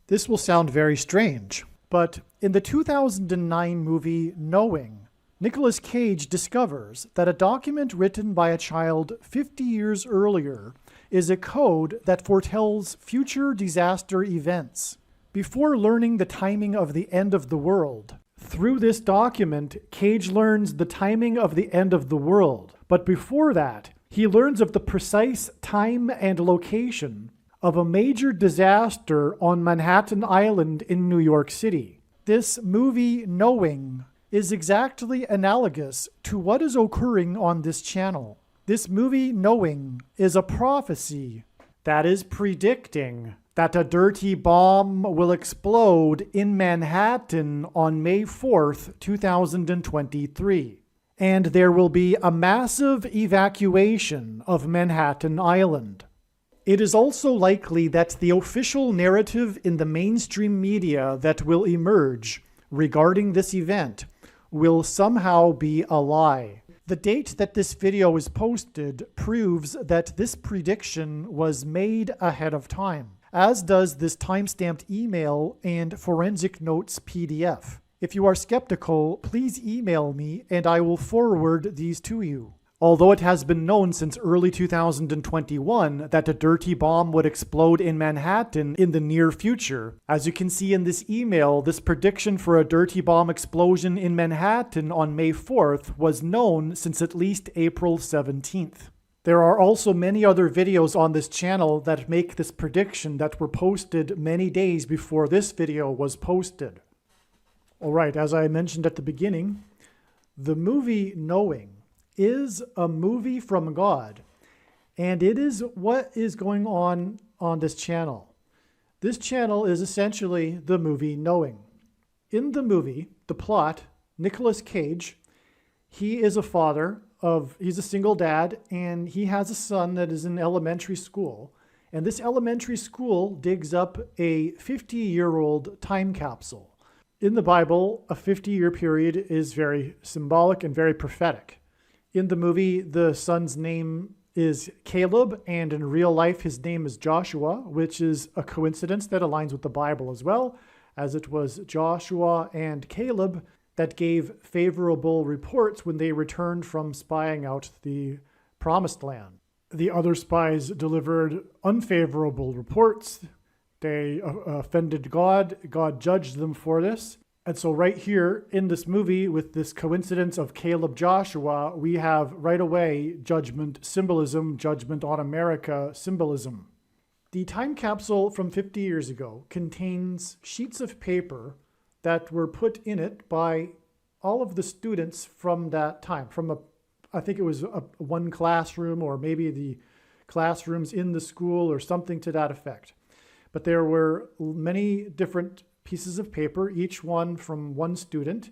This will sound very strange, but in the 2009 movie Knowing, Nicolas Cage discovers that a document written by a child 50 years earlier is a code that foretells future disaster events. Before learning the timing of the end of the world, through this document, Cage learns the timing of the end of the world. But before that, he learns of the precise time and location of a major disaster on Manhattan Island in New York City. This movie, Knowing, is exactly analogous to what is occurring on this channel. This movie, Knowing, is a prophecy that is predicting that a dirty bomb will explode in Manhattan on May 4th, 2023. And there will be a massive evacuation of Manhattan Island. It is also likely that the official narrative in the mainstream media that will emerge regarding this event will somehow be a lie. The date that this video is posted proves that this prediction was made ahead of time, as does this timestamped email and forensic notes PDF. If you are skeptical, please email me and I will forward these to you. Although it has been known since early 2021 that a dirty bomb would explode in Manhattan in the near future, as you can see in this email, this prediction for a dirty bomb explosion in Manhattan on May 4th was known since at least April 17th. There are also many other videos on this channel that make this prediction that were posted many days before this video was posted. Alright, as I mentioned at the beginning, the movie Knowing is a movie from God, and it is what is going on this channel. This channel is essentially the movie Knowing. In the movie, the plot, Nicolas Cage, he is a father he's a single dad, and he has a son that is in elementary school, and this elementary school digs up a 50-year-old time capsule. In the Bible, a 50-year period is very symbolic and very prophetic. In the movie, the son's name is Caleb, and in real life, his name is Joshua, which is a coincidence that aligns with the Bible as well, as it was Joshua and Caleb that gave favorable reports when they returned from spying out the Promised Land. The other spies delivered unfavorable reports. They offended God. God judged them for this. And so right here in this movie, with this coincidence of Caleb Joshua, we have right away judgment symbolism, judgment on America symbolism. The time capsule from 50 years ago contains sheets of paper that were put in it by all of the students from that time, I think it was one classroom, or maybe the classrooms in the school or something to that effect. But there were many different pieces of paper, each one from one student.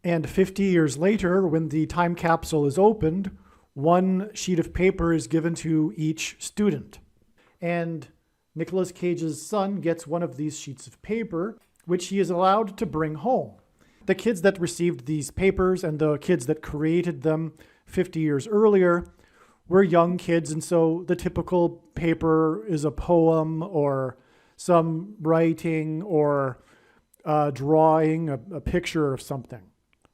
And 50 years later, when the time capsule is opened, one sheet of paper is given to each student. And Nicolas Cage's son gets one of these sheets of paper, which he is allowed to bring home. The kids that received these papers and the kids that created them 50 years earlier were young kids, and so the typical paper is a poem or some writing or drawing, a picture of something.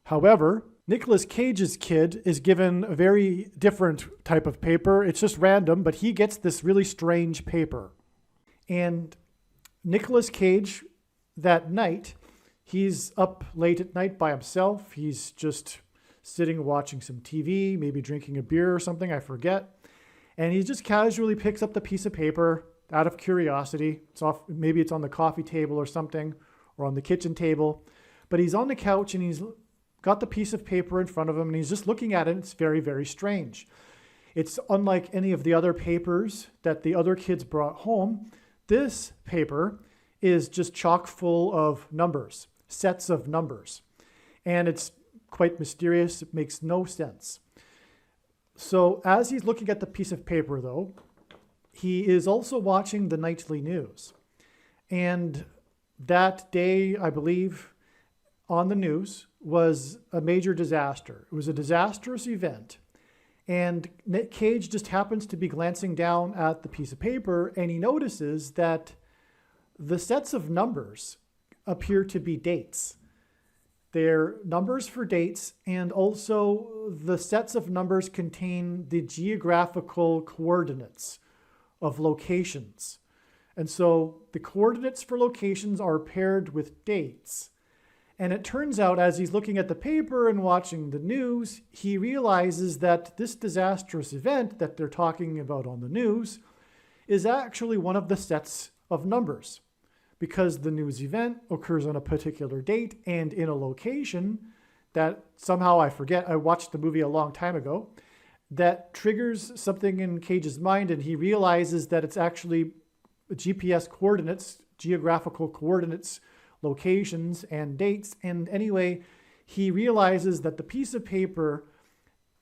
However, Nicolas Cage's kid is given a very different type of paper. It's just random, but he gets this really strange paper. And Nicolas Cage, that night, he's up late at night by himself. He's just sitting watching some TV, maybe drinking a beer or something, I forget. And he just casually picks up the piece of paper out of curiosity. Maybe it's on the coffee table or something, or on the kitchen table. But he's on the couch and he's got the piece of paper in front of him and he's just looking at it. It's very, very strange. It's unlike any of the other papers that the other kids brought home. This paper is just chock full of numbers, sets of numbers. And it's quite mysterious. It makes no sense. So as he's looking at the piece of paper, though, he is also watching the nightly news. And that day, I believe, on the news was a major disaster. It was a disastrous event. And Nick Cage just happens to be glancing down at the piece of paper, and he notices that the sets of numbers appear to be dates. They're numbers for dates, and also the sets of numbers contain the geographical coordinates of locations. And so the coordinates for locations are paired with dates. And it turns out, as he's looking at the paper and watching the news, he realizes that this disastrous event that they're talking about on the news is actually one of the sets of numbers, because the news event occurs on a particular date and in a location that somehow I forget. I watched the movie a long time ago. That triggers something in Cage's mind, and he realizes that it's actually GPS coordinates, geographical coordinates, locations, and dates. And anyway, he realizes that the piece of paper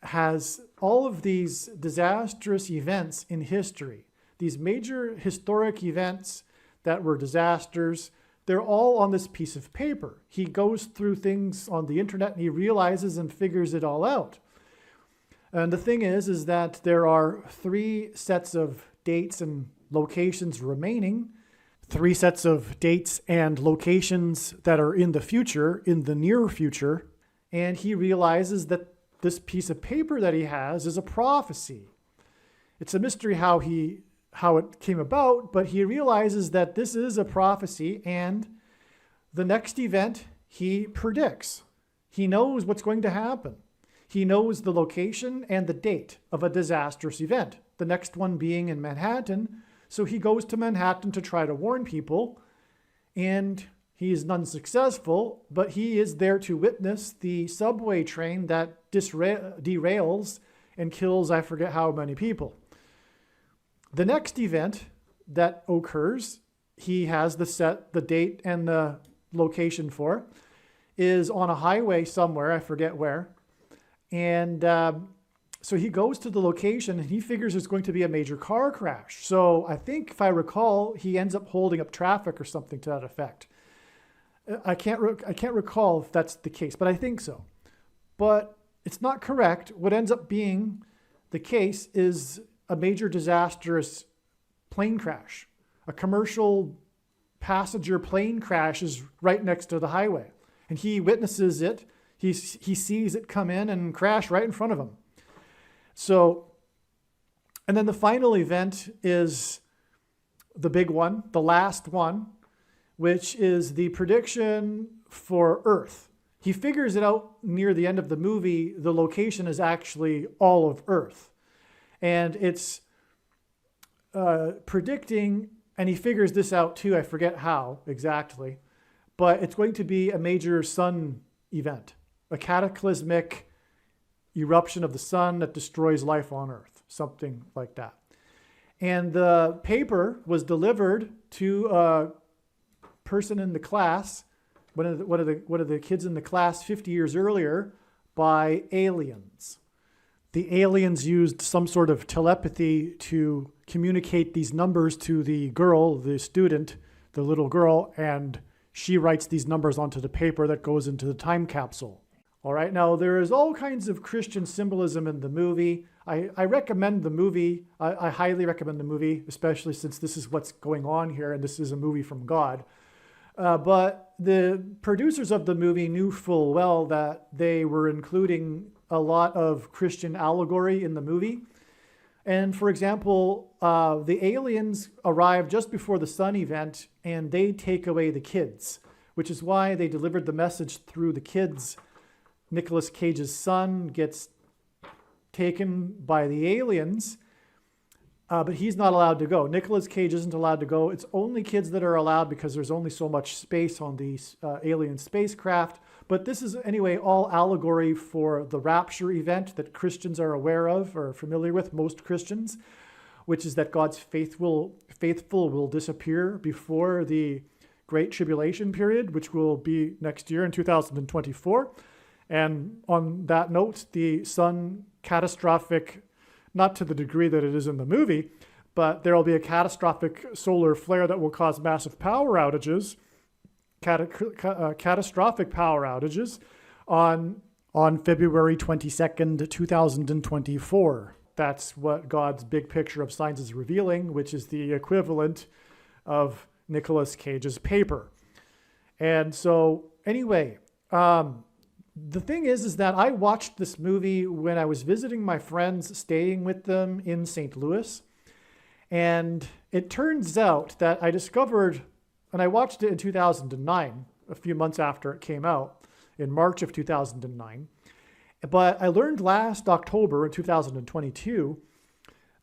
has all of these disastrous events in history, these major historic events that were disasters. They're all on this piece of paper. He goes through things on the internet and he realizes and figures it all out. And the thing is that there are 3 sets of dates and locations remaining, 3 sets of dates and locations that are in the future, in the near future. And he realizes that this piece of paper that he has is a prophecy. It's a mystery how it came about, but he realizes that this is a prophecy, and the next event he predicts. He knows what's going to happen. He knows the location and the date of a disastrous event, the next one being in Manhattan. So he goes to Manhattan to try to warn people, and he is unsuccessful, but he is there to witness the subway train that derails and kills I forget how many people. The next event that occurs, he has the date and the location for, is on a highway somewhere, I forget where. And so he goes to the location and he figures there's going to be a major car crash. So I think, if I recall, he ends up holding up traffic or something to that effect. I can't recall if that's the case, but I think so. But it's not correct. What ends up being the case is a major disastrous plane crash. A commercial passenger plane crashes right next to the highway. And he witnesses it. He sees it come in and crash right in front of him. So, and then the final event is the big one, the last one, which is the prediction for Earth. He figures it out near the end of the movie. The location is actually all of Earth. And it's predicting, and he figures this out too, I forget how exactly, but it's going to be a major sun event, a cataclysmic eruption of the sun that destroys life on Earth, something like that. And the paper was delivered to a person in the class, one of the kids in the class 50 years earlier, by aliens. The aliens used some sort of telepathy to communicate these numbers to the girl, the student, the little girl, and she writes these numbers onto the paper that goes into the time capsule. All right, now there is all kinds of Christian symbolism in the movie. I recommend the movie. I highly recommend the movie, especially since this is what's going on here and this is a movie from God. But the producers of the movie knew full well that they were including a lot of Christian allegory in the movie. And for example, the aliens arrive just before the sun event and they take away the kids, which is why they delivered the message through the kids. Nicolas Cage's son gets taken by the aliens, but he's not allowed to go. Nicolas Cage isn't allowed to go. It's only kids that are allowed because there's only so much space on these alien spacecraft. But this is, anyway, all allegory for the rapture event that Christians are aware of or familiar with, most Christians, which is that God's faithful will disappear before the Great Tribulation period, which will be next year in 2024. And on that note, the sun catastrophic, not to the degree that it is in the movie, but there will be a catastrophic solar flare that will cause massive power outages, catastrophic power outages on February 22nd, 2024. That's what God's big picture of signs is revealing, which is the equivalent of Nicolas Cage's paper. And so anyway, the thing is that I watched this movie when I was visiting my friends, staying with them in St. Louis. And it turns out that I discovered, and I watched it in 2009, a few months after it came out, in March of 2009. But I learned last October in 2022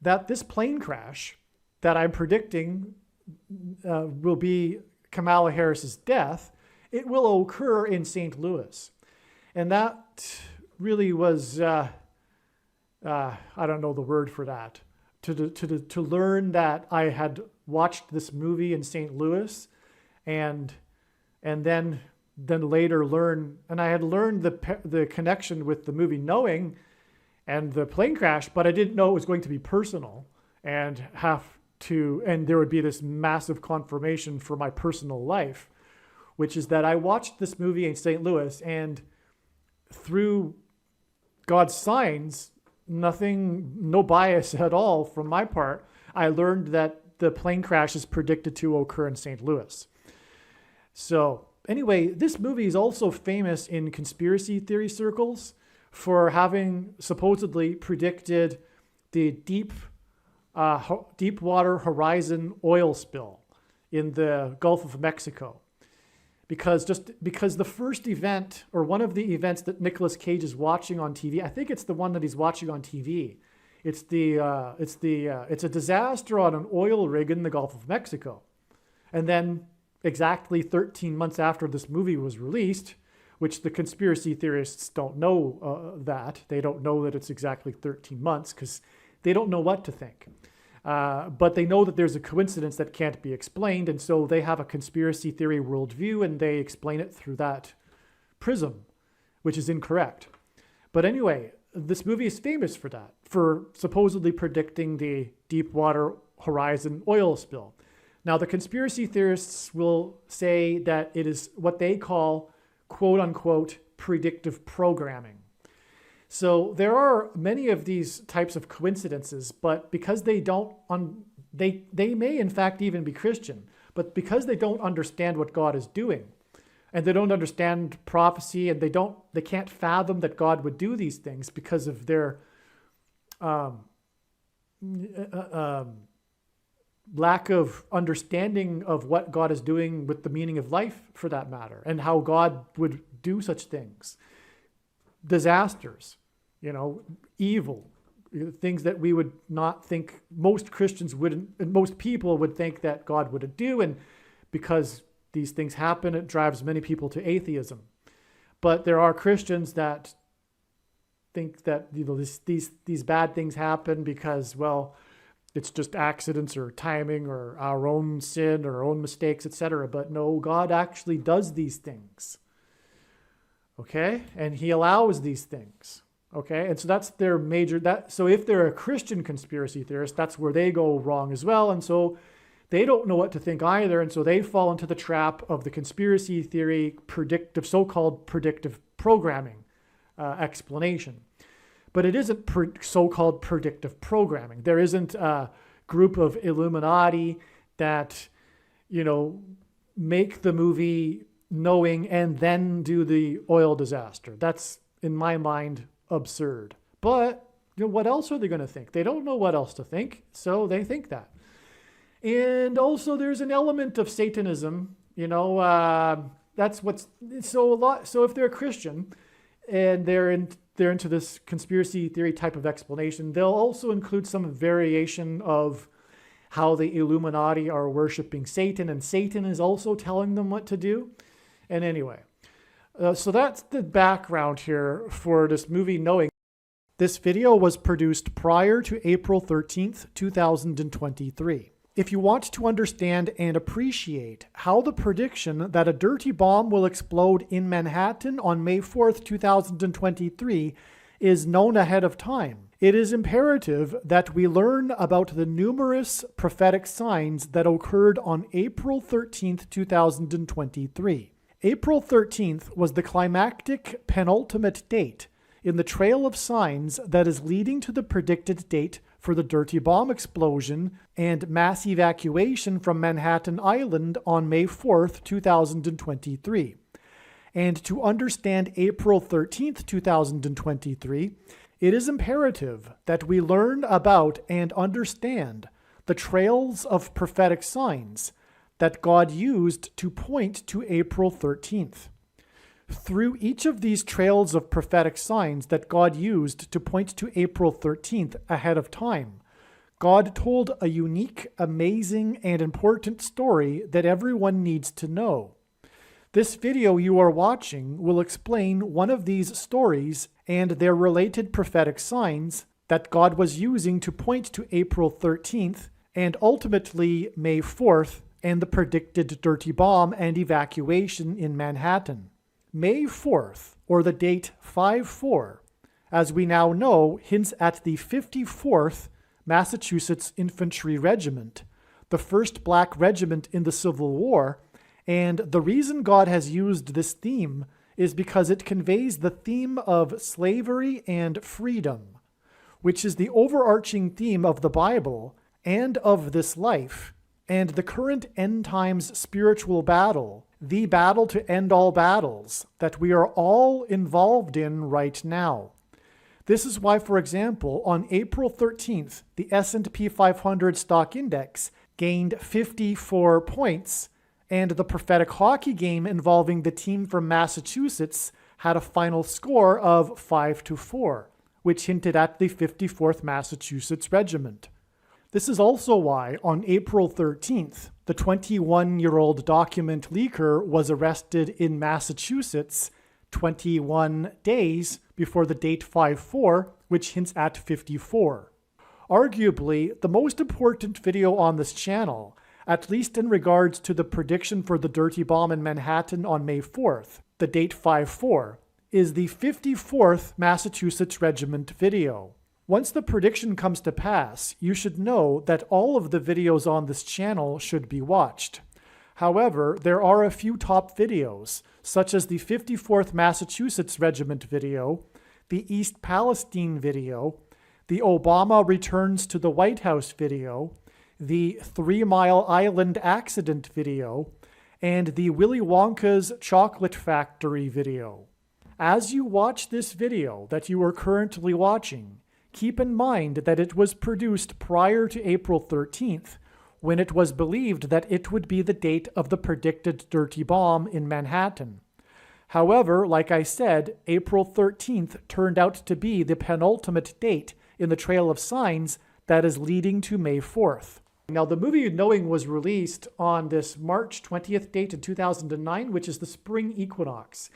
that this plane crash that I'm predicting will be Kamala Harris's death, it will occur in St. Louis. And that really was, I don't know the word for that, to learn that I had watched this movie in St. Louis and then later learn, and I had learned the connection with the movie Knowing and the plane crash, but I didn't know it was going to be personal and there would be this massive confirmation for my personal life, which is that I watched this movie in St. Louis, and through God's signs, no bias at all from my part, I learned that the plane crash is predicted to occur in St. Louis. So anyway, this movie is also famous in conspiracy theory circles for having supposedly predicted the Deepwater Horizon oil spill in the Gulf of Mexico. Because the first event, or one of the events that Nicolas Cage is watching on TV, I think it's the one that he's watching on TV. It's a disaster on an oil rig in the Gulf of Mexico. And then exactly 13 months after this movie was released, which the conspiracy theorists don't know that. They don't know that it's exactly 13 months because they don't know what to think. But they know that there's a coincidence that can't be explained, and so they have a conspiracy theory worldview, and they explain it through that prism, which is incorrect. But anyway, this movie is famous for that, for supposedly predicting the Deepwater Horizon oil spill. Now, the conspiracy theorists will say that it is what they call, quote unquote, predictive programming. So there are many of these types of coincidences, but because they may in fact even be Christian, but because they don't understand what God is doing, and they don't understand prophecy, and they can't fathom that God would do these things because of their lack of understanding of what God is doing with the meaning of life, for that matter, and how God would do such things. Disasters, evil, things that we would not think, most Christians wouldn't, and most people would think that God would do. And because these things happen, it drives many people to atheism. But there are Christians that think that these bad things happen because, well, it's just accidents or timing or our own sin or our own mistakes, etc. But no, God actually does these things. Okay? And he allows these things. Okay? And so that's their so if they're a Christian conspiracy theorist, that's where they go wrong as well. And so they don't know what to think either. And so they fall into the trap of the conspiracy theory so-called predictive programming explanation. But it isn't so-called predictive programming. There isn't a group of Illuminati that, make the movie Knowing and then do the oil disaster. That's, in my mind, absurd. But, what else are they going to think? They don't know what else to think, so they think that. And also there's an element of Satanism, that's what's, so if they're a Christian and they're into this conspiracy theory type of explanation, they'll also include some variation of how the Illuminati are worshiping Satan, and Satan is also telling them what to do. And anyway, so that's the background here for this movie Knowing. This video was produced prior to April 13th, 2023. If you want to understand and appreciate how the prediction that a dirty bomb will explode in Manhattan on May 4th, 2023 is known ahead of time, it is imperative that we learn about the numerous prophetic signs that occurred on April 13th, 2023. April 13th was the climactic penultimate date in the trail of signs that is leading to the predicted date for the dirty bomb explosion and mass evacuation from Manhattan Island on May 4th, 2023. And to understand April 13th, 2023, it is imperative that we learn about and understand the trails of prophetic signs that God used to point to April 13th. Through each of these trails of prophetic signs that God used to point to April 13th ahead of time, God told a unique, amazing, and important story that everyone needs to know. This video you are watching will explain one of these stories and their related prophetic signs that God was using to point to April 13th and ultimately May 4th and the predicted dirty bomb and evacuation in Manhattan. May 4th, or the date 5-4, as we now know, hints at the 54th Massachusetts Infantry Regiment, the first black regiment in the Civil War, and the reason God has used this theme is because it conveys the theme of slavery and freedom, which is the overarching theme of the Bible and of this life, and the current end times spiritual battle, the battle to end all battles that we are all involved in right now. This is why, for example, on April 13th, the S&P 500 stock index gained 54 points, and the prophetic hockey game involving the team from Massachusetts had a final score of 5-4, which hinted at the 54th Massachusetts Regiment. This is also why, on April 13th, the 21-year-old document leaker was arrested in Massachusetts 21 days before the date 5-4, which hints at 54. Arguably, the most important video on this channel, at least in regards to the prediction for the dirty bomb in Manhattan on May 4th, the date 5-4, is the 54th Massachusetts Regiment video. Once the prediction comes to pass, you should know that all of the videos on this channel should be watched. However, there are a few top videos, such as the 54th Massachusetts Regiment video, the East Palestine video, the Obama Returns to the White House video, the 3 Mile Island accident video, and the Willy Wonka's Chocolate Factory video. As you watch this video that you are currently watching, keep in mind that it was produced prior to April 13th, when it was believed that it would be the date of the predicted dirty bomb in Manhattan. However, like I said, April 13th turned out to be the penultimate date in the trail of signs that is leading to May 4th. Now, the movie Knowing was released on this March 20th date in 2009, which is the spring equinox.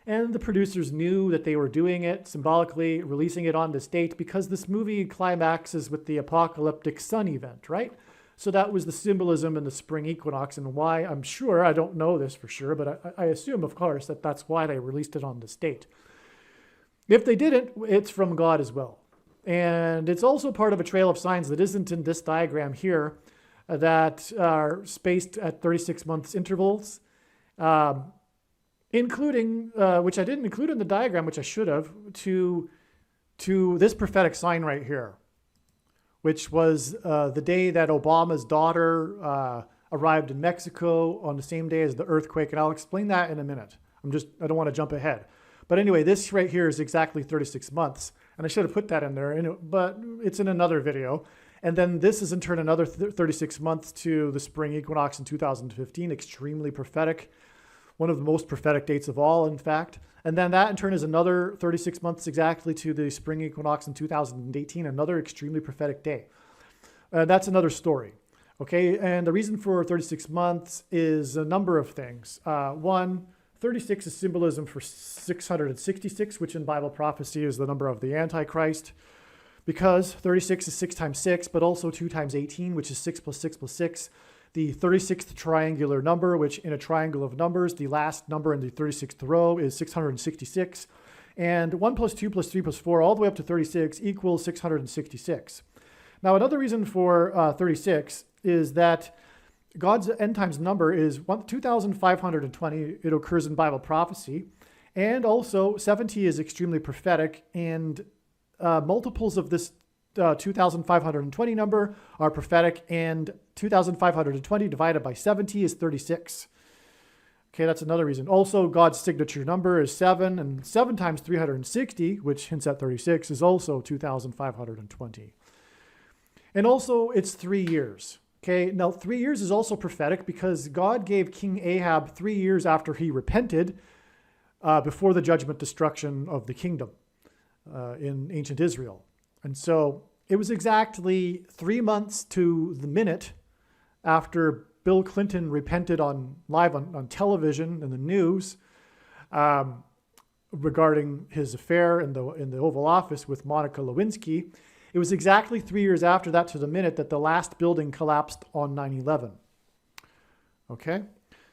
And the producers knew that they were doing it, symbolically releasing it on this date, because this movie climaxes with the apocalyptic sun event, right? So that was the symbolism in the spring equinox, and why, I'm sure, I don't know this for sure, but I assume, of course, that that's why they released it on this date. If they didn't, it's from God as well. And it's also part of a trail of signs that isn't in this diagram here, that are spaced at 36 months intervals, including, which I didn't include in the diagram, which I should have, to this prophetic sign right here, which was the day that Obama's daughter arrived in Mexico on the same day as the earthquake. And I'll explain that in a minute. I don't want to jump ahead. But anyway, this right here is exactly 36 months. And I should have put that in there, but it's in another video. And then this is in turn another 36 months to the spring equinox in 2015, extremely prophetic. One of the most prophetic dates of all, in fact. And then that in turn is another 36 months exactly to the spring equinox in 2018, another extremely prophetic day. That's another story. Okay, and the reason for 36 months is a number of things. One, 36 is symbolism for 666, which in Bible prophecy is the number of the Antichrist. Because 36 is 6 times 6, but also 2 times 18, which is 6 plus 6 plus 6. The 36th triangular number, which in a triangle of numbers, the last number in the 36th row is 666. And 1 plus 2 plus 3 plus 4, all the way up to 36, equals 666. Now, another reason for 36 is that God's end times number is 2,520. It occurs in Bible prophecy. And also, 70 is extremely prophetic, and multiples of this 2,520 number are prophetic, and 2,520 divided by 70 is 36. Okay, that's another reason. Also, God's signature number is 7, and 7 times 360, which hints at 36, is also 2,520. And also, it's 3 years. Okay, now 3 years is also prophetic because God gave King Ahab 3 years after he repented before the judgment destruction of the kingdom in ancient Israel. And so it was exactly 3 months to the minute after Bill Clinton repented live on television and the news regarding his affair in the Oval Office with Monica Lewinsky. It was exactly 3 years after that to the minute that the last building collapsed on 9/11. Okay?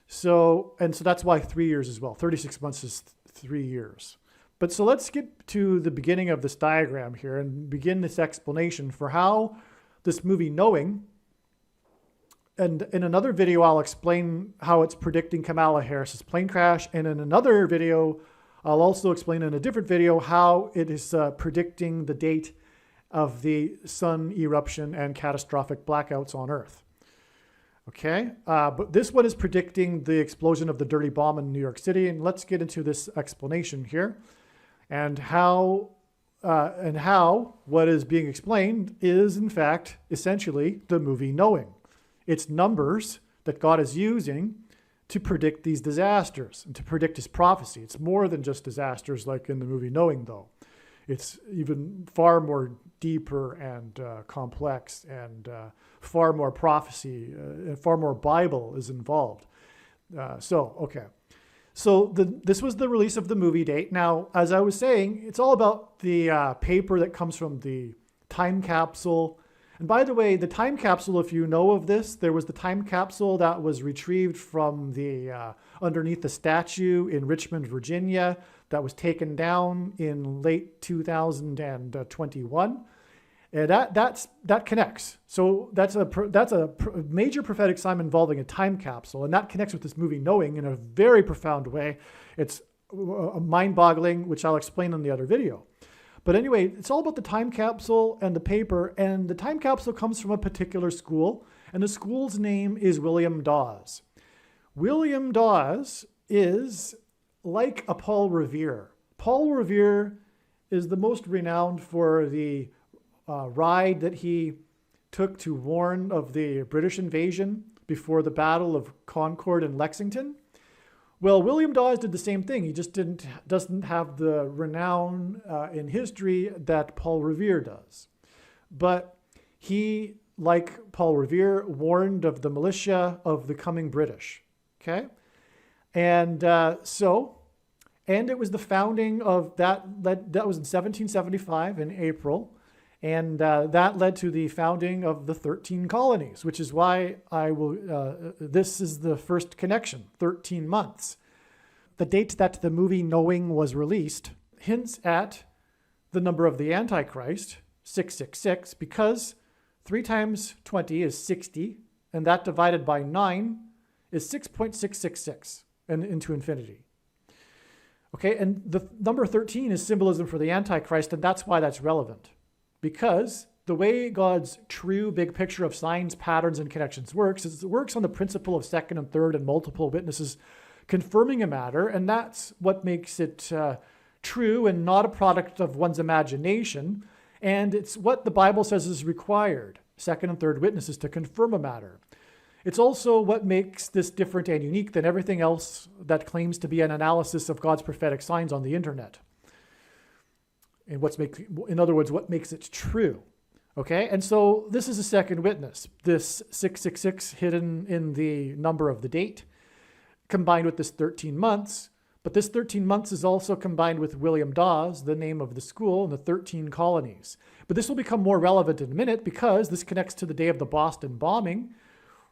So that's why 3 years as well. 36 months is 3 years. But so let's get to the beginning of this diagram here and begin this explanation for how this movie Knowing, and in another video, I'll explain how it's predicting Kamala Harris's plane crash. And in another video, I'll also explain in a different video how it is predicting the date of the sun eruption and catastrophic blackouts on Earth. Okay, but this one is predicting the explosion of the dirty bomb in New York City. And let's get into this explanation here and how what is being explained is, in fact, essentially the movie Knowing. It's numbers that God is using to predict these disasters and to predict his prophecy. It's more than just disasters like in the movie Knowing, though. It's even far more deeper and complex, and far more prophecy, far more Bible is involved. So this was the release of the movie date. Now, as I was saying, it's all about the paper that comes from the time capsule. And by the way, the time capsule, if you know of this, there was the time capsule that was retrieved from the underneath the statue in Richmond, Virginia, that was taken down in late 2021. And that connects. So that's a major prophetic sign involving a time capsule, and that connects with this movie Knowing in a very profound way. It's mind-boggling, which I'll explain in the other video. But anyway, it's all about the time capsule and the paper, and the time capsule comes from a particular school, and the school's name is William Dawes. William Dawes is like a Paul Revere. Paul Revere is the most renowned for the ride that he took to warn of the British invasion before the Battle of Concord and Lexington. Well, William Dawes did the same thing. He just doesn't have the renown in history that Paul Revere does. But he, like Paul Revere, warned of the militia of the coming British. Okay? And and it was the founding of that was in 1775 in April. And that led to the founding of the 13 colonies, which is why this is the first connection, 13 months. The date that the movie Knowing was released hints at the number of the Antichrist, 666, because 3 times 20 is 60, and that divided by 9 is 6.666, and into infinity. Okay, and the number 13 is symbolism for the Antichrist, and that's why that's relevant. Because the way God's true big picture of signs, patterns, and connections works is it works on the principle of second and third and multiple witnesses confirming a matter, and that's what makes it true and not a product of one's imagination. And it's what the Bible says is required, second and third witnesses, to confirm a matter. It's also what makes this different and unique than everything else that claims to be an analysis of God's prophetic signs on the internet. And in other words, what makes it true. Okay, and so this is a second witness, this 666 hidden in the number of the date, combined with this 13 months. But this 13 months is also combined with William Dawes, the name of the school, and the 13 colonies. But this will become more relevant in a minute because this connects to the day of the Boston bombing,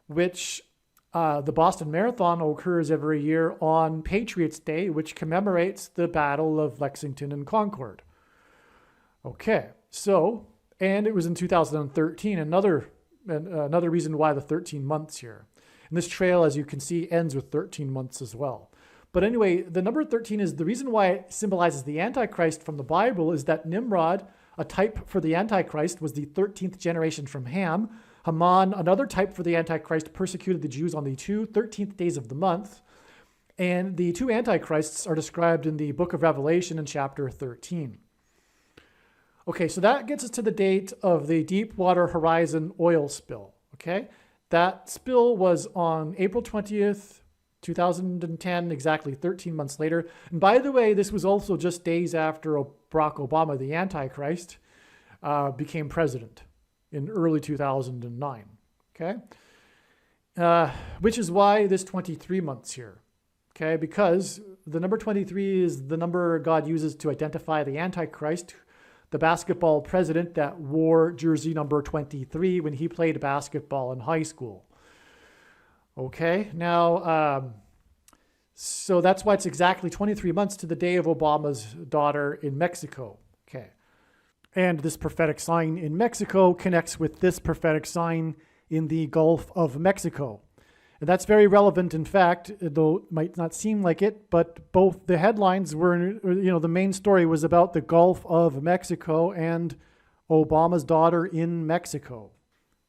which the Boston Marathon occurs every year on Patriots' Day, which commemorates the Battle of Lexington and Concord. Okay, so, and it was in 2013, another reason why the 13 months here. And this trail, as you can see, ends with 13 months as well. But anyway, the number 13 is the reason why it symbolizes the Antichrist from the Bible is that Nimrod, A type for the Antichrist was the 13th generation from Ham. Haman, another type for the Antichrist, persecuted the Jews on the 13th days of the month. And the two Antichrists are described in the book of Revelation in chapter 13. Okay, so that gets us to the date of the Deepwater Horizon oil spill. Okay, that spill was on April 20th, 2010, exactly 13 months later. And by the way, this was also just days after Barack Obama, the Antichrist, became president in early 2009. Okay, which is why this 23 months here. Okay, because the number 23 is the number God uses to identify the Antichrist, the basketball president that wore jersey number 23 when he played basketball in high school. Okay, now, so that's why it's exactly 23 months to the day of Obama's daughter in Mexico. Okay, and this prophetic sign in Mexico connects with this prophetic sign in the Gulf of Mexico. And that's very relevant, in fact, though it might not seem like it, but both the headlines were, the main story was about the Gulf of Mexico and Obama's daughter in Mexico.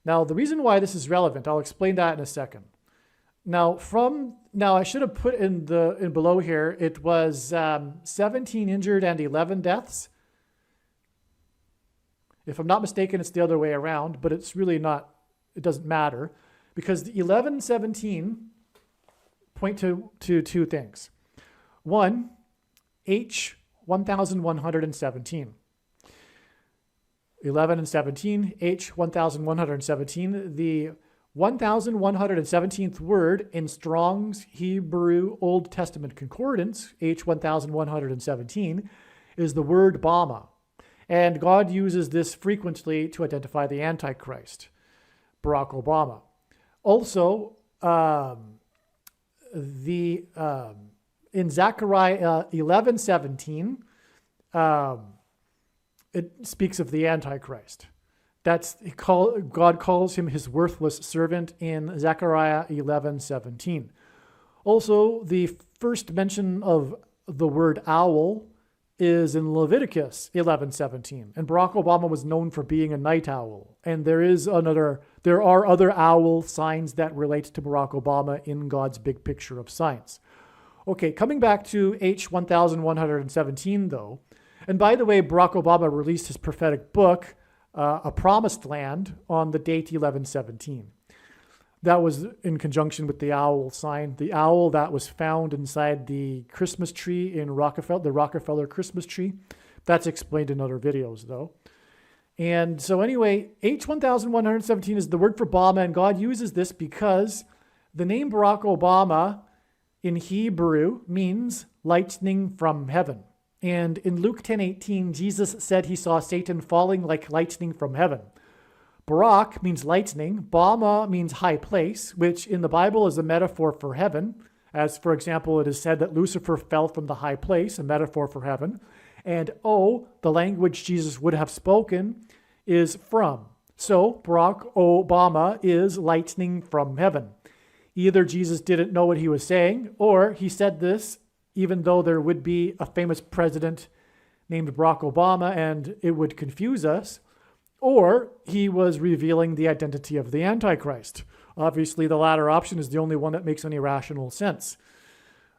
Now, the reason why this is relevant, I'll explain that in a second. Now, I should have put in below here, it was 17 injured and 11 deaths. If I'm not mistaken, it's the other way around, but it's really not, it doesn't matter. Because the 11 and 17 point to two things. One, H1117. 11 and 17, H1117. The 1117th word in Strong's Hebrew Old Testament Concordance, H1117, is the word Bama. And God uses this frequently to identify the Antichrist, Barack Obama. Also, in Zechariah 11:17, it speaks of the Antichrist. God calls him his worthless servant in Zechariah 11:17. Also, the first mention of the word owl is in Leviticus 11:17, and Barack Obama was known for being a night owl. And there are other owl signs that relate to Barack Obama in God's big picture of science. Okay, coming back to H1117 though, and by the way, Barack Obama released his prophetic book, A Promised Land, on the date 1117. That was in conjunction with the owl sign, the owl that was found inside the Christmas tree in the Rockefeller Christmas tree. That's explained in other videos, though. And so anyway, H1117 is the word for Obama, and God uses this because the name Barack Obama in Hebrew means lightning from heaven. And in Luke 10:18, Jesus said he saw Satan falling like lightning from heaven. Barak means lightning. Bama means high place, which in the Bible is a metaphor for heaven. As, for example, it is said that Lucifer fell from the high place, a metaphor for heaven. And the language Jesus would have spoken, is from. So Barack Obama is lightning from heaven. Either Jesus didn't know what he was saying, or he said this even though there would be a famous president named Barack Obama and it would confuse us, or he was revealing the identity of the Antichrist. Obviously, the latter option is the only one that makes any rational sense.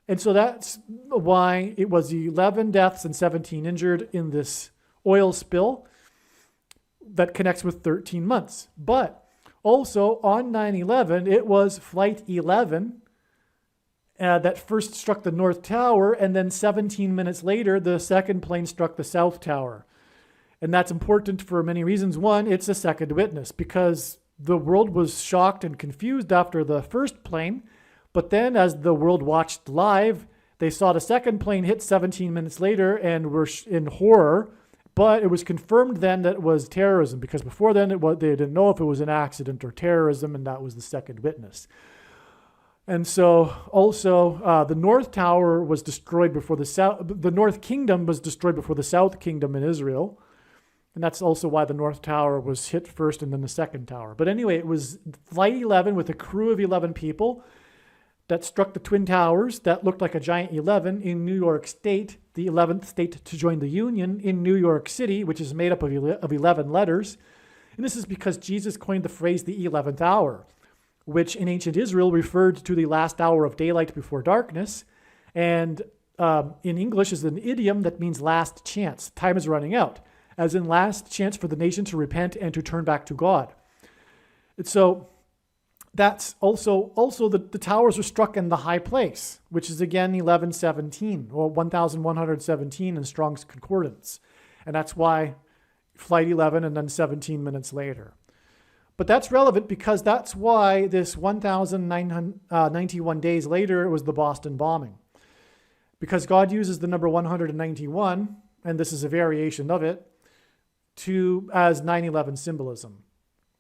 And so that's why it was 11 deaths and 17 injured in this oil spill that connects with 13 months. But also on 9/11, it was Flight 11 that first struck the North Tower, and then 17 minutes later, the second plane struck the South Tower. And that's important for many reasons. One, it's a second witness because the world was shocked and confused after the first plane. But then as the world watched live, they saw the second plane hit 17 minutes later and were in horror. But it was confirmed then that it was terrorism, because before then they didn't know if it was an accident or terrorism, and that was the second witness. And so also the North Tower was destroyed before the North Kingdom was destroyed before the South Kingdom in Israel. And that's also why the North Tower was hit first and then the second tower. But anyway, it was Flight 11 with a crew of 11 people. that struck the Twin Towers that looked like a giant 11 in New York State, the 11th state to join the Union in New York City, which is made up of 11 letters. And this is because Jesus coined the phrase the 11th hour, which in ancient Israel referred to the last hour of daylight before darkness. And in English is an idiom that means last chance. Time is running out, as in last chance for the nation to repent and to turn back to God. And so that's also the towers were struck in the high place, which is again 1117 or 1117 in Strong's Concordance. And that's why flight 11 and then 17 minutes later. But that's relevant because that's why this 1,991 days later it was the Boston bombing. Because God uses the number 191, and this is a variation of it, as 9/11 symbolism.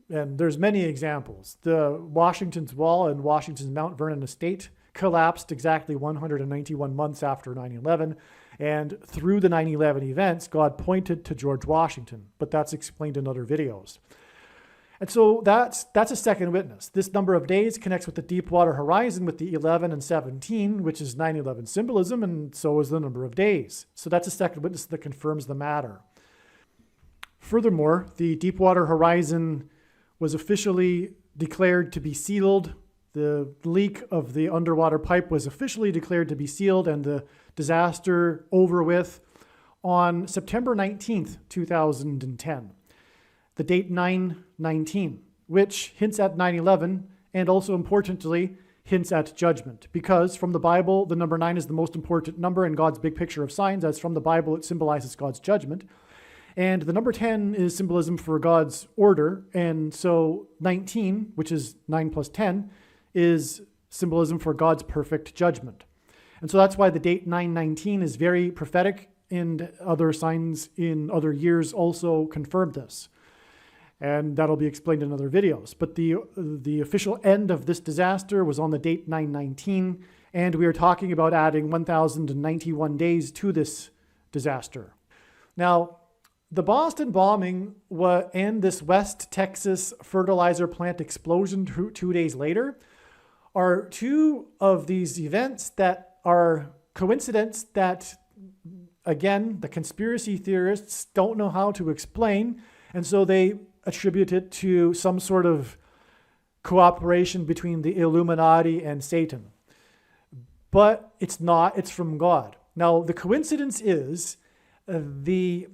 And there's many examples. The Washington's Wall and Washington's Mount Vernon estate collapsed exactly 191 months after 9/11. And through the 9/11 events, God pointed to George Washington. But that's explained in other videos. And so that's a second witness. This number of days connects with the Deepwater Horizon with the 11 and 17, which is 9/11 symbolism, and so is the number of days. So that's a second witness that confirms the matter. Furthermore, the Deepwater Horizon was officially declared to be sealed. The leak of the underwater pipe was officially declared to be sealed and the disaster over with on September 19th, 2010. The date 9/19, which hints at 9/11 and also importantly hints at judgment. Because from the Bible, the number 9 is the most important number in God's big picture of signs, as from the Bible it symbolizes God's judgment. And the number 10 is symbolism for God's order. And so 19, which is 9 plus 10, is symbolism for God's perfect judgment. And so that's why the date 9/19 is very prophetic, and other signs in other years also confirmed this. And that'll be explained in other videos. But the official end of this disaster was on the date 9/19, and we are talking about adding 1,091 days to this disaster. Now, the Boston bombing and this West Texas fertilizer plant explosion 2 days later are two of these events that are coincidence that, again, the conspiracy theorists don't know how to explain, and so they attribute it to some sort of cooperation between the Illuminati and Satan. But it's not, it's from God. Now, the coincidence is the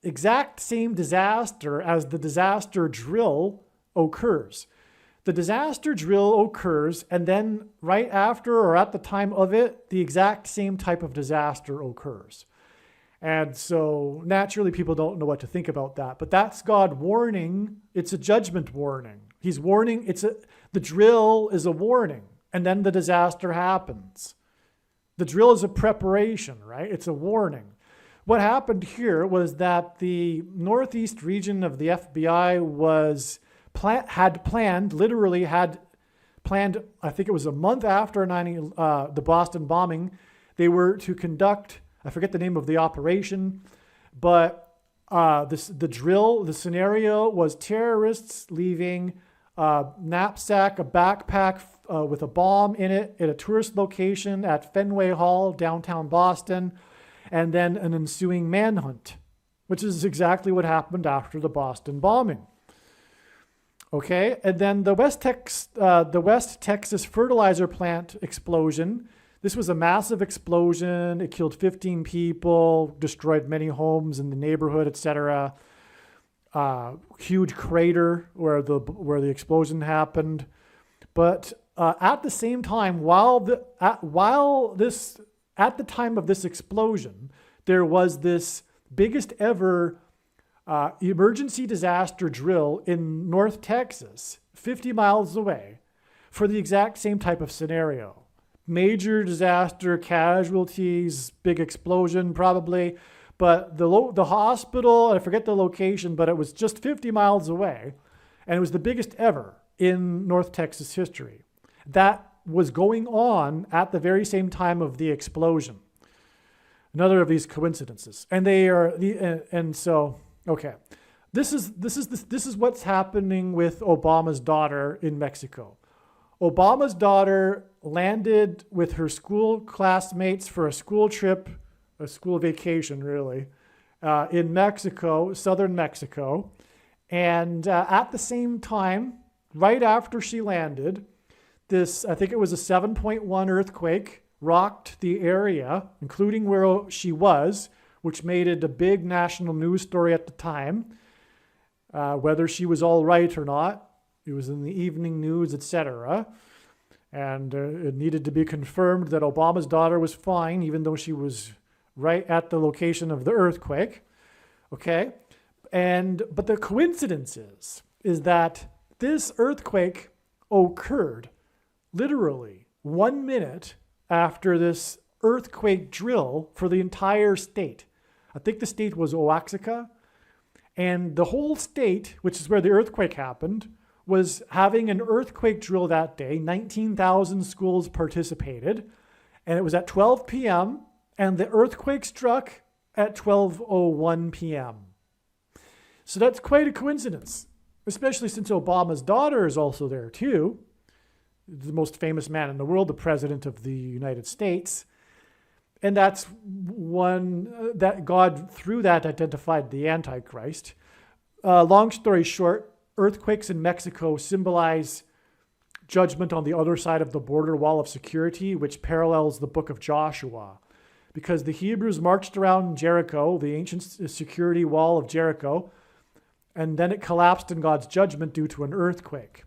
exact same disaster as the disaster drill occurs. The disaster drill occurs, and then right after or at the time of it, the exact same type of disaster occurs. And so naturally people don't know what to think about that, but that's God warning. It's a judgment warning. He's warning, the drill is a warning, and then the disaster happens. The drill is a preparation, right? It's a warning. What happened here was that the northeast region of the FBI had planned, I think it was a month after the Boston bombing, they were to conduct, I forget the name of the operation, but the scenario was terrorists leaving a knapsack, a backpack with a bomb in it at a tourist location at Fenway Hall, downtown Boston, and then an ensuing manhunt, which is exactly what happened after the Boston bombing. Okay, and then the West Texas fertilizer plant explosion. This was a massive explosion. It killed 15 people, destroyed many homes in the neighborhood, etc. Huge crater where the explosion happened. But at the same time, at the time of this explosion, there was this biggest ever emergency disaster drill in North Texas, 50 miles away, for the exact same type of scenario. Major disaster, casualties, big explosion probably, but the hospital, I forget the location, but it was just 50 miles away, and it was the biggest ever in North Texas history. That was going on at the very same time of the explosion. Another of these coincidences, and okay, this is what's happening with Obama's daughter in Mexico. Obama's daughter landed with her school classmates for a school trip, a school vacation, really, in Mexico, southern Mexico. And at the same time, right after she landed, I think it was a 7.1 earthquake rocked the area, including where she was, which made it a big national news story at the time. Whether she was all right or not, it was in the evening news, etc. And it needed to be confirmed that Obama's daughter was fine, even though she was right at the location of the earthquake. Okay? But the coincidence is that this earthquake occurred literally 1 minute after this earthquake drill for the entire state. I think the state was Oaxaca, and the whole state, which is where the earthquake happened, was having an earthquake drill that day. 19,000 schools participated, and it was at 12 p.m., and the earthquake struck at 12:01 p.m. So that's quite a coincidence, especially since Obama's daughter is also there too, the most famous man in the world, the president of the United States. And that's one that God, through that, identified the Antichrist. Long story short, earthquakes in Mexico symbolize judgment on the other side of the border wall of security, which parallels the book of Joshua. Because the Hebrews marched around Jericho, the ancient security wall of Jericho, and then it collapsed in God's judgment due to an earthquake.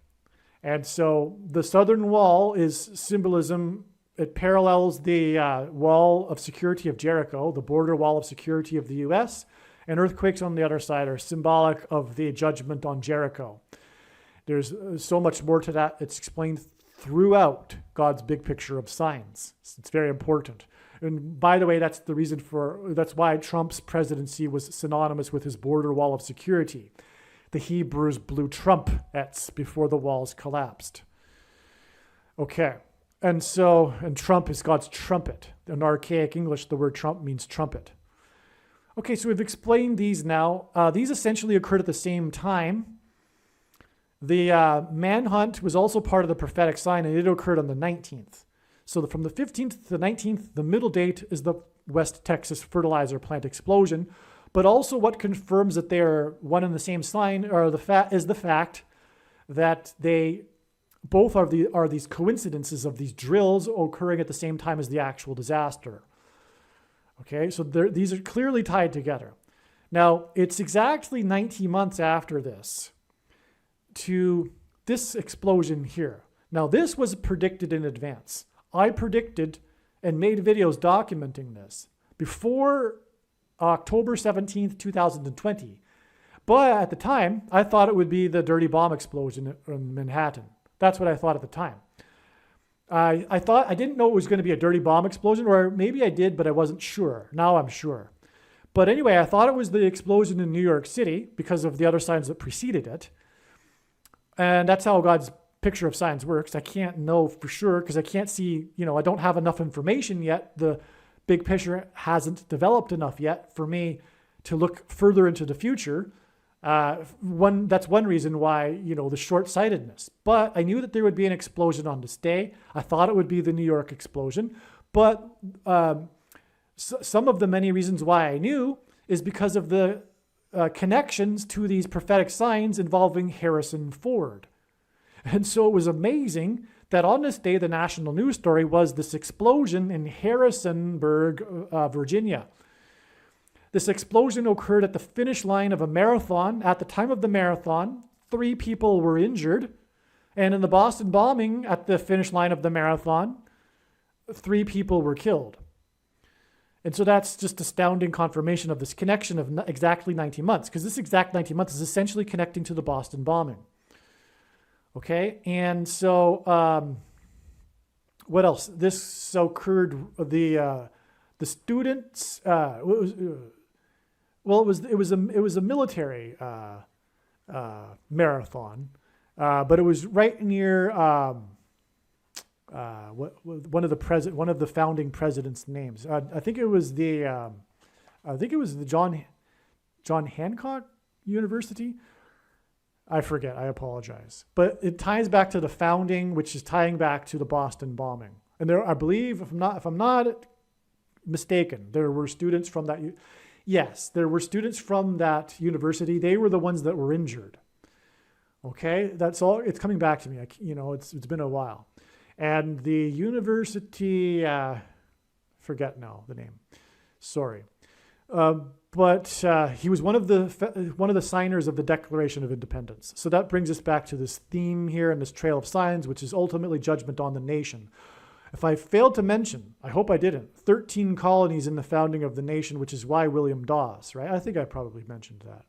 And so the southern wall is symbolism. It parallels the wall of security of Jericho, the border wall of security of the U.S., and earthquakes on the other side are symbolic of the judgment on Jericho. There's so much more to that. It's explained throughout God's big picture of signs. It's very important. And by the way, that's why Trump's presidency was synonymous with his border wall of security. The Hebrews blew trumpets before the walls collapsed. Okay. And Trump is God's trumpet. In archaic English, the word trump means trumpet. Okay, so we've explained these now. These essentially occurred at the same time. The manhunt was also part of the prophetic sign, and it occurred on the 19th. So from the 15th to the 19th, the middle date is the West Texas fertilizer plant explosion. But also what confirms that they are one and the same sign is the fact that they both are these coincidences of these drills occurring at the same time as the actual disaster. Okay, so these are clearly tied together. Now, it's exactly 90 months after this to this explosion here. Now, this was predicted in advance. I predicted and made videos documenting this before October 17th, 2020. But at the time, I thought it would be the dirty bomb explosion in Manhattan. That's what I thought at the time. I didn't know it was going to be a dirty bomb explosion, or maybe I did, but I wasn't sure. Now I'm sure. But anyway, I thought it was the explosion in New York City because of the other signs that preceded it. And that's how God's picture of signs works. I can't know for sure because I can't see, I don't have enough information yet. The big picture hasn't developed enough yet for me to look further into the future. That's one reason why, the short-sightedness. But I knew that there would be an explosion on this day. I thought it would be the New York explosion. But some of the many reasons why I knew is because of the connections to these prophetic signs involving Harrison Ford. And so it was amazing that on this day, the national news story was this explosion in Harrisonburg, Virginia. This explosion occurred at the finish line of a marathon. At the time of the marathon, 3 people were injured. And in the Boston bombing at the finish line of the marathon, 3 people were killed. And so that's just astounding confirmation of this connection of exactly 90 months, because this exact 90 months is essentially connecting to the Boston bombing. Okay, and so what else? This occurred, the students, it was a military marathon, but it was right near one of the founding presidents' names. I think it was the John Hancock University. I forget. I apologize. But it ties back to the founding, which is tying back to the Boston bombing. And there, I believe, if I'm not mistaken, there were students from that. Yes, there were students from that university. They were the ones that were injured. Okay, that's all. It's coming back to me. It's been a while. And the university, forget now the name. Sorry. But he was one of the signers of the Declaration of Independence. So that brings us back to this theme here and this trail of signs, which is ultimately judgment on the nation. If I failed to mention, I hope I didn't, 13 colonies in the founding of the nation, which is why William Dawes, right? I think I probably mentioned that.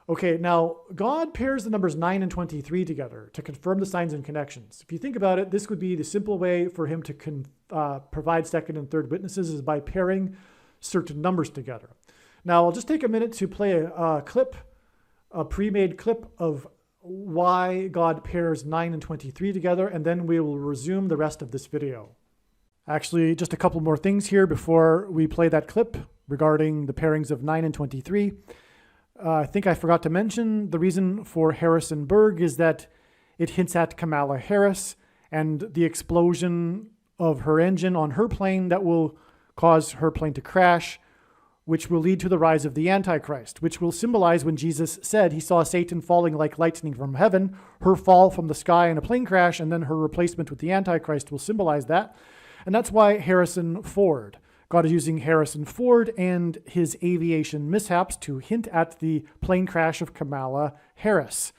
Okay, now God pairs the numbers 9 and 23 together to confirm the signs and connections. If you think about it, this would be the simple way for him to provide second and third witnesses is by pairing certain numbers together. Now, I'll just take a minute to play a pre-made clip of why God pairs 9 and 23 together, and then we will resume the rest of this video. Actually, just a couple more things here before we play that clip regarding the pairings of 9 and 23. I think I forgot to mention the reason for Harrisonburg is that it hints at Kamala Harris and the explosion of her engine on her plane that will cause her plane to crash, which will lead to the rise of the Antichrist, which will symbolize when Jesus said he saw Satan falling like lightning from heaven, her fall from the sky in a plane crash, and then her replacement with the Antichrist will symbolize that. And that's why Harrison Ford. God is using Harrison Ford and his aviation mishaps to hint at the plane crash of Kamala Harris.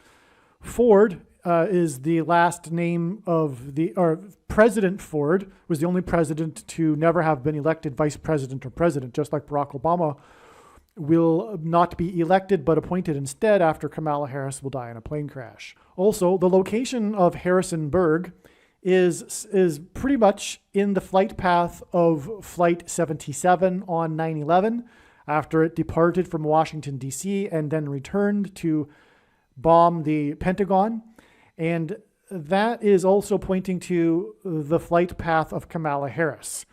Ford is the last name of President Ford was the only president to never have been elected vice president or president, just like Barack Obama will not be elected but appointed instead after Kamala Harris will die in a plane crash. Also, the location of Harrisonburg is pretty much in the flight path of Flight 77 on 9/11 after it departed from Washington, D.C. and then returned to bomb the Pentagon. And that is also pointing to the flight path of Kamala Harris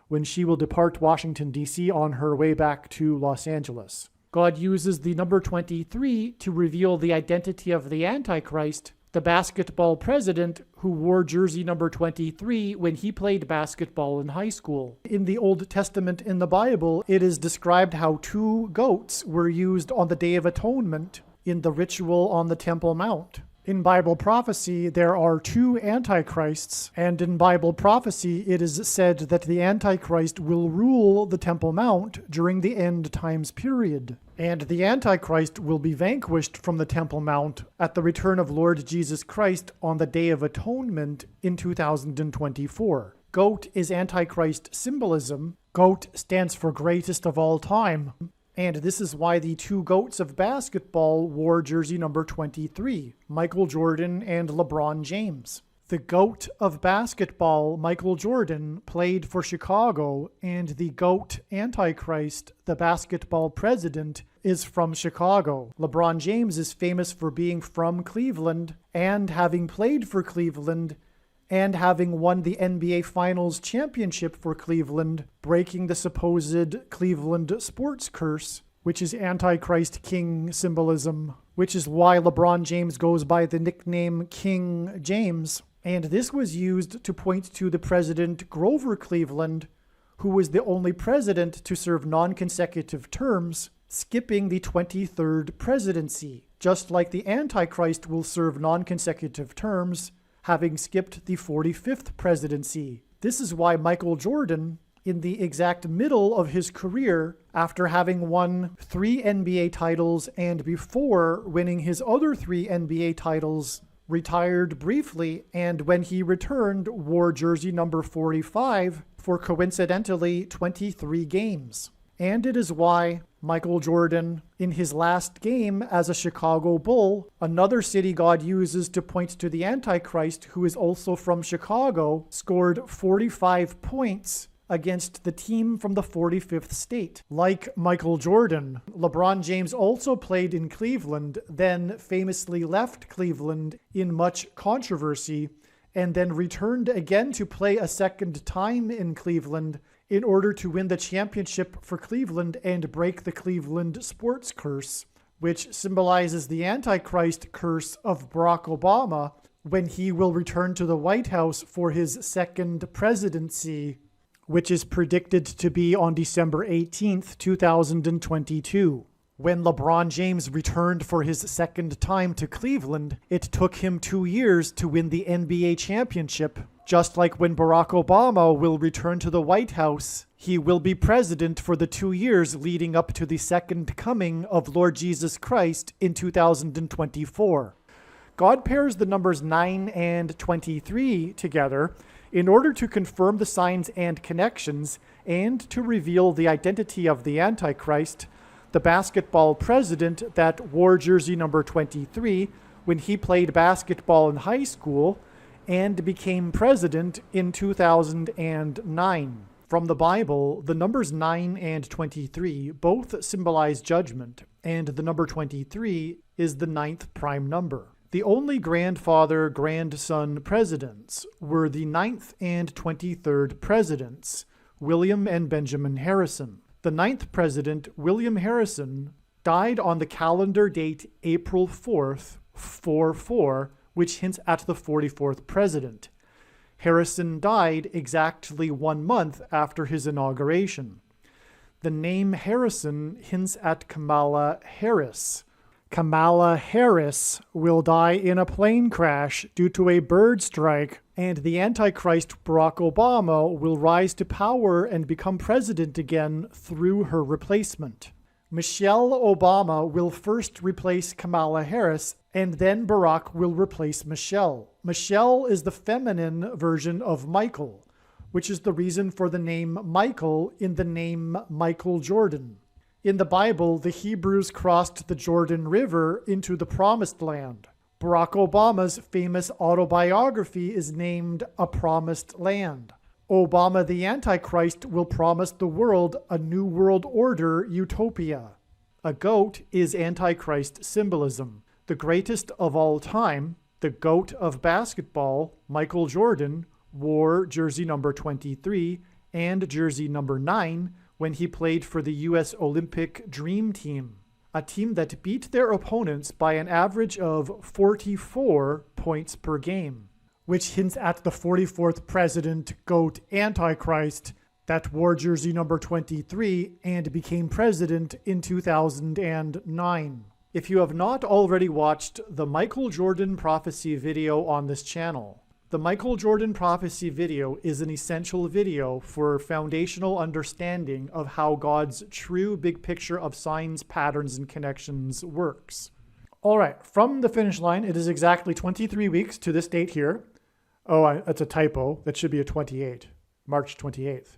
when she will depart Washington, D.C. on her way back to Los Angeles. God uses the number 23 to reveal the identity of the Antichrist, the basketball president who wore jersey number 23 when he played basketball in high school. In the Old Testament in the Bible, it is described how 2 goats were used on the Day of Atonement in the ritual on the Temple Mount. In Bible prophecy, there are 2 antichrists, and in Bible prophecy, it is said that the Antichrist will rule the Temple Mount during the end times period. And the Antichrist will be vanquished from the Temple Mount at the return of Lord Jesus Christ on the Day of Atonement in 2024. Goat is Antichrist symbolism. Goat stands for greatest of all time. And this is why the 2 goats of basketball wore jersey number 23, Michael Jordan and LeBron James. The GOAT of basketball, Michael Jordan, played for Chicago, and the GOAT Antichrist, the basketball president, is from Chicago. LeBron James is famous for being from Cleveland and having played for Cleveland and having won the NBA Finals championship for Cleveland, breaking the supposed Cleveland sports curse, which is Antichrist King symbolism, which is why LeBron James goes by the nickname King James. And this was used to point to the president Grover Cleveland, who was the only president to serve non-consecutive terms, skipping the 23rd presidency, just like the Antichrist will serve non-consecutive terms, having skipped the 45th presidency. This is why Michael Jordan, in the exact middle of his career, after having won 3 NBA titles and before winning his other 3 NBA titles, retired briefly, and when he returned, wore jersey number 45 for coincidentally 23 games. And it is why Michael Jordan, in his last game as a Chicago Bull, another city God uses to point to the Antichrist, who is also from Chicago, scored 45 points against the team from the 45th state. Like Michael Jordan, LeBron James also played in Cleveland, then famously left Cleveland in much controversy, and then returned again to play a second time in Cleveland in order to win the championship for Cleveland and break the Cleveland sports curse, which symbolizes the Antichrist curse of Barack Obama when he will return to the White House for his second presidency, which is predicted to be on December 18th, 2022. When LeBron James returned for his second time to Cleveland, it took him 2 years to win the NBA championship. Just like when Barack Obama will return to the White House, he will be president for the 2 years leading up to the second coming of Lord Jesus Christ in 2024. God pairs the numbers 9 and 23 together in order to confirm the signs and connections and to reveal the identity of the Antichrist, the basketball president that wore jersey number 23 when he played basketball in high school and became president in 2009. From the Bible, the numbers 9 and 23 both symbolize judgment, and the number 23 is the 9th prime number. The only grandfather-grandson presidents were the 9th and 23rd presidents, William and Benjamin Harrison. The 9th president, William Harrison, died on the calendar date April 4th, 44, which hints at the 44th president. Harrison died exactly 1 month after his inauguration. The name Harrison hints at Kamala Harris. Kamala Harris will die in a plane crash due to a bird strike, and the Antichrist Barack Obama will rise to power and become president again through her replacement. Michelle Obama will first replace Kamala Harris, and then Barack will replace Michelle. Michelle is the feminine version of Michael, which is the reason for the name Michael in the name Michael Jordan. In the Bible, the Hebrews crossed the Jordan River into the Promised Land. Barack Obama's famous autobiography is named A Promised Land. Obama the Antichrist will promise the world a new world order utopia. A goat is Antichrist symbolism. The greatest of all time, the GOAT of basketball, Michael Jordan, wore jersey number 23 and jersey number 9 when he played for the U.S. Olympic Dream Team, a team that beat their opponents by an average of 44 points per game, which hints at the 44th president, GOAT Antichrist, that wore jersey number 23 and became president in 2009. If you have not already watched the Michael Jordan prophecy video on this channel, the Michael Jordan prophecy video is an essential video for foundational understanding of how God's true big picture of signs, patterns, and connections works. All right, from the finish line, it is exactly 23 weeks to this date here. Oh, that's a typo. That should be a 28, March 28th.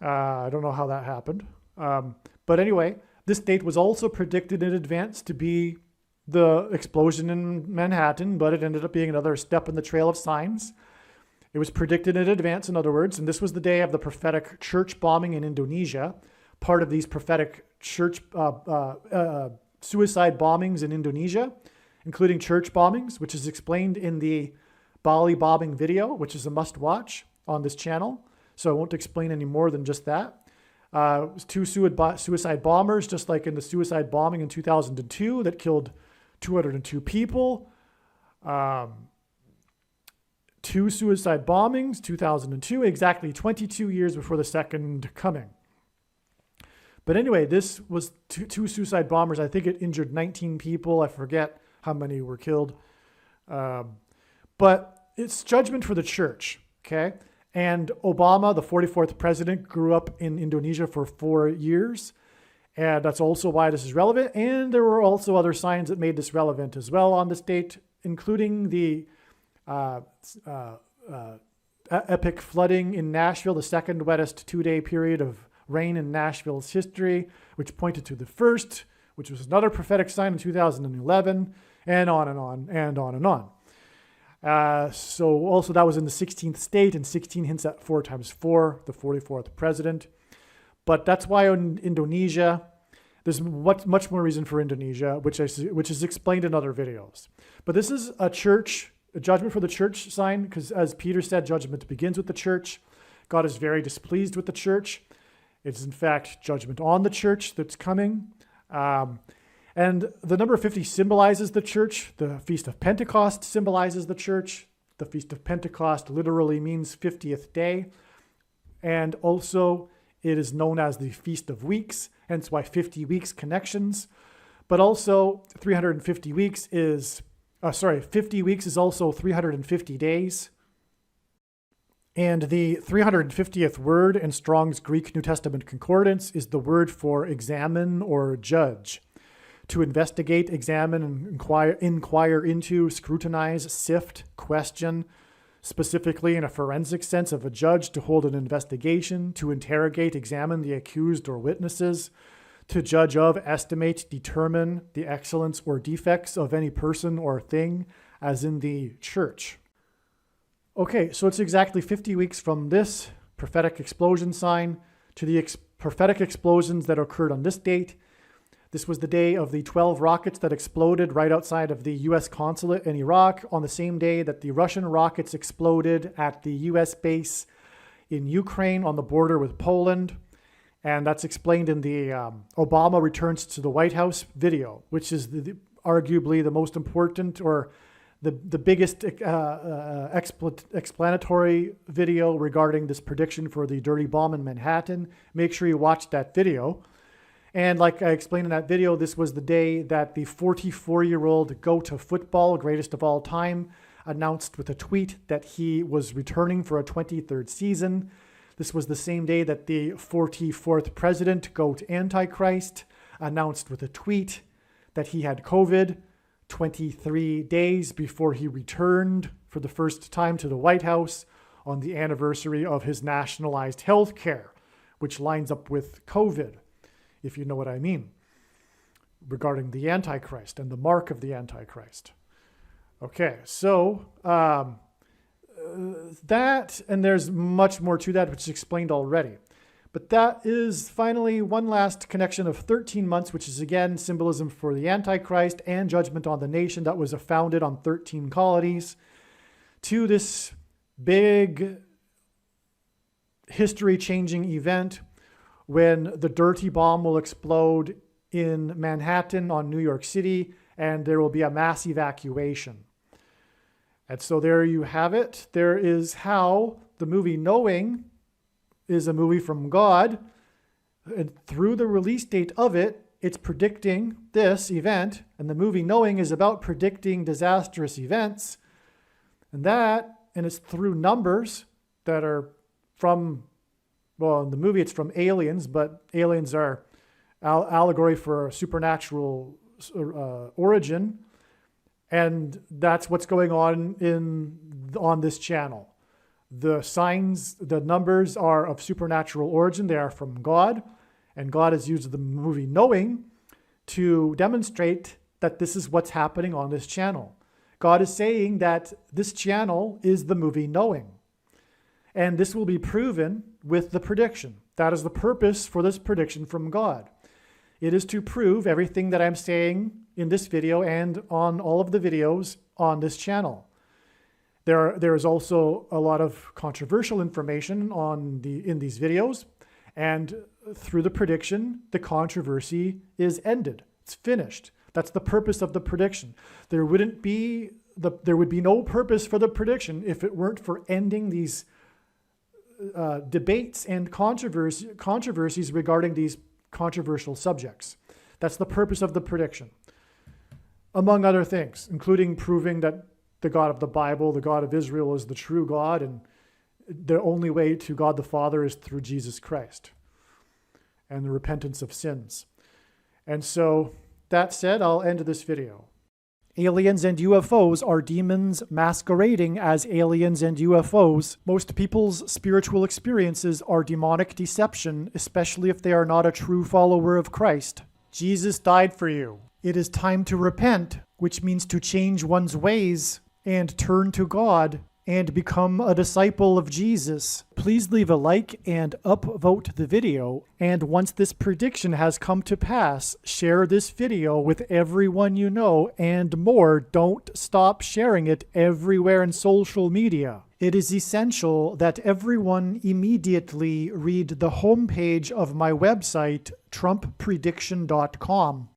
I don't know how that happened. But anyway, this date was also predicted in advance to be the explosion in Manhattan, but it ended up being another step in the trail of signs. It was predicted in advance, in other words, and this was the day of the prophetic church bombing in Indonesia. Part of these prophetic church suicide bombings in Indonesia, including church bombings, which is explained in the Bali bombing video, which is a must-watch on this channel. So I won't explain any more than just that. It was 2 suicide bombers, just like in the suicide bombing in 2002 that killed 202 people. 2 suicide bombings, 2002, exactly 22 years before the second coming. But anyway, this was two suicide bombers. I think it injured 19 people. I forget how many were killed. But it's judgment for the church, okay? And Obama, the 44th president, grew up in Indonesia for 4 years. And that's also why this is relevant. And there were also other signs that made this relevant as well on this date, including the epic flooding in Nashville, the second wettest 2-day period of rain in Nashville's history, which pointed to the first, which was another prophetic sign in 2011, and on and on and on and on. So also that was in the 16th state, and 16 hints at 4 times 4, the 44th president. But that's why in Indonesia, there's much more reason for Indonesia, which is explained in other videos. But this is a judgment for the church sign, because as Peter said, judgment begins with the church. God is very displeased with the church. It's in fact judgment on the church that's coming. And the number 50 symbolizes the church. The Feast of Pentecost symbolizes the church. The Feast of Pentecost literally means 50th day. And also it is known as the Feast of Weeks, hence why 50 weeks connections. But also 350 weeks is, 50 weeks is also 350 days. And the 350th word in Strong's Greek New Testament Concordance is the word for examine or judge. To investigate, examine, and inquire into, scrutinize, sift, question, specifically in a forensic sense of a judge to hold an investigation, to interrogate, examine the accused or witnesses, to judge of, estimate, determine the excellence or defects of any person or thing, as in the church. Okay, so it's exactly 50 weeks from this prophetic explosion sign to the prophetic explosions that occurred on this date. This was the day of the 12 rockets that exploded right outside of the U.S. consulate in Iraq on the same day that the Russian rockets exploded at the U.S. base in Ukraine on the border with Poland. And that's explained in the Obama Returns to the White House video, which is arguably the most important or the biggest explanatory video regarding this prediction for the dirty bomb in Manhattan. Make sure you watch that video. And like I explained in that video, this was the day that the 44-year-old GOAT of football, greatest of all time, announced with a tweet that he was returning for a 23rd season. This was the same day that the 44th president, GOAT Antichrist, announced with a tweet that he had COVID 23 days before he returned for the first time to the White House on the anniversary of his nationalized health care, which lines up with COVID, if you know what I mean, regarding the Antichrist and the mark of the Antichrist. Okay, so that, and there's much more to that, which is explained already. But that is finally one last connection of 13 months, which is again symbolism for the Antichrist and judgment on the nation that was founded on 13 colonies, to this big history-changing event when the dirty bomb will explode in Manhattan on New York City, and there will be a mass evacuation. And so there you have it. There is how the movie Knowing is a movie from God. And through the release date of it, it's predicting this event. And the movie Knowing is about predicting disastrous events. And it's through numbers that are from, well, in the movie it's from aliens, but aliens are allegory for a supernatural origin. And that's what's going on this channel. The signs, the numbers are of supernatural origin. They are from God. And God has used the movie Knowing to demonstrate that this is what's happening on this channel. God is saying that this channel is the movie Knowing. And this will be proven with the prediction. That is the purpose for this prediction from God. It is to prove everything that I'm saying in this video and on all of the videos on this channel. There is also a lot of controversial information in these videos, and through the prediction, the controversy is ended. It's finished. That's the purpose of the prediction. There would be no purpose for the prediction if it weren't for ending these debates and controversies regarding these controversial subjects. That's the purpose of the prediction, among other things, including proving that the God of the Bible, the God of Israel, is the true God, and the only way to God the Father is through Jesus Christ and the repentance of sins. And so, that said, I'll end this video. Aliens and UFOs are demons masquerading as aliens and UFOs. Most people's spiritual experiences are demonic deception, especially if they are not a true follower of Christ. Jesus died for you. It is time to repent, which means to change one's ways and turn to God and become a disciple of Jesus. Please leave a like and upvote the video. And once this prediction has come to pass, share this video with everyone you know, and more. Don't stop sharing it everywhere in social media. It is essential that everyone immediately read the homepage of my website, TrumpPrediction.com.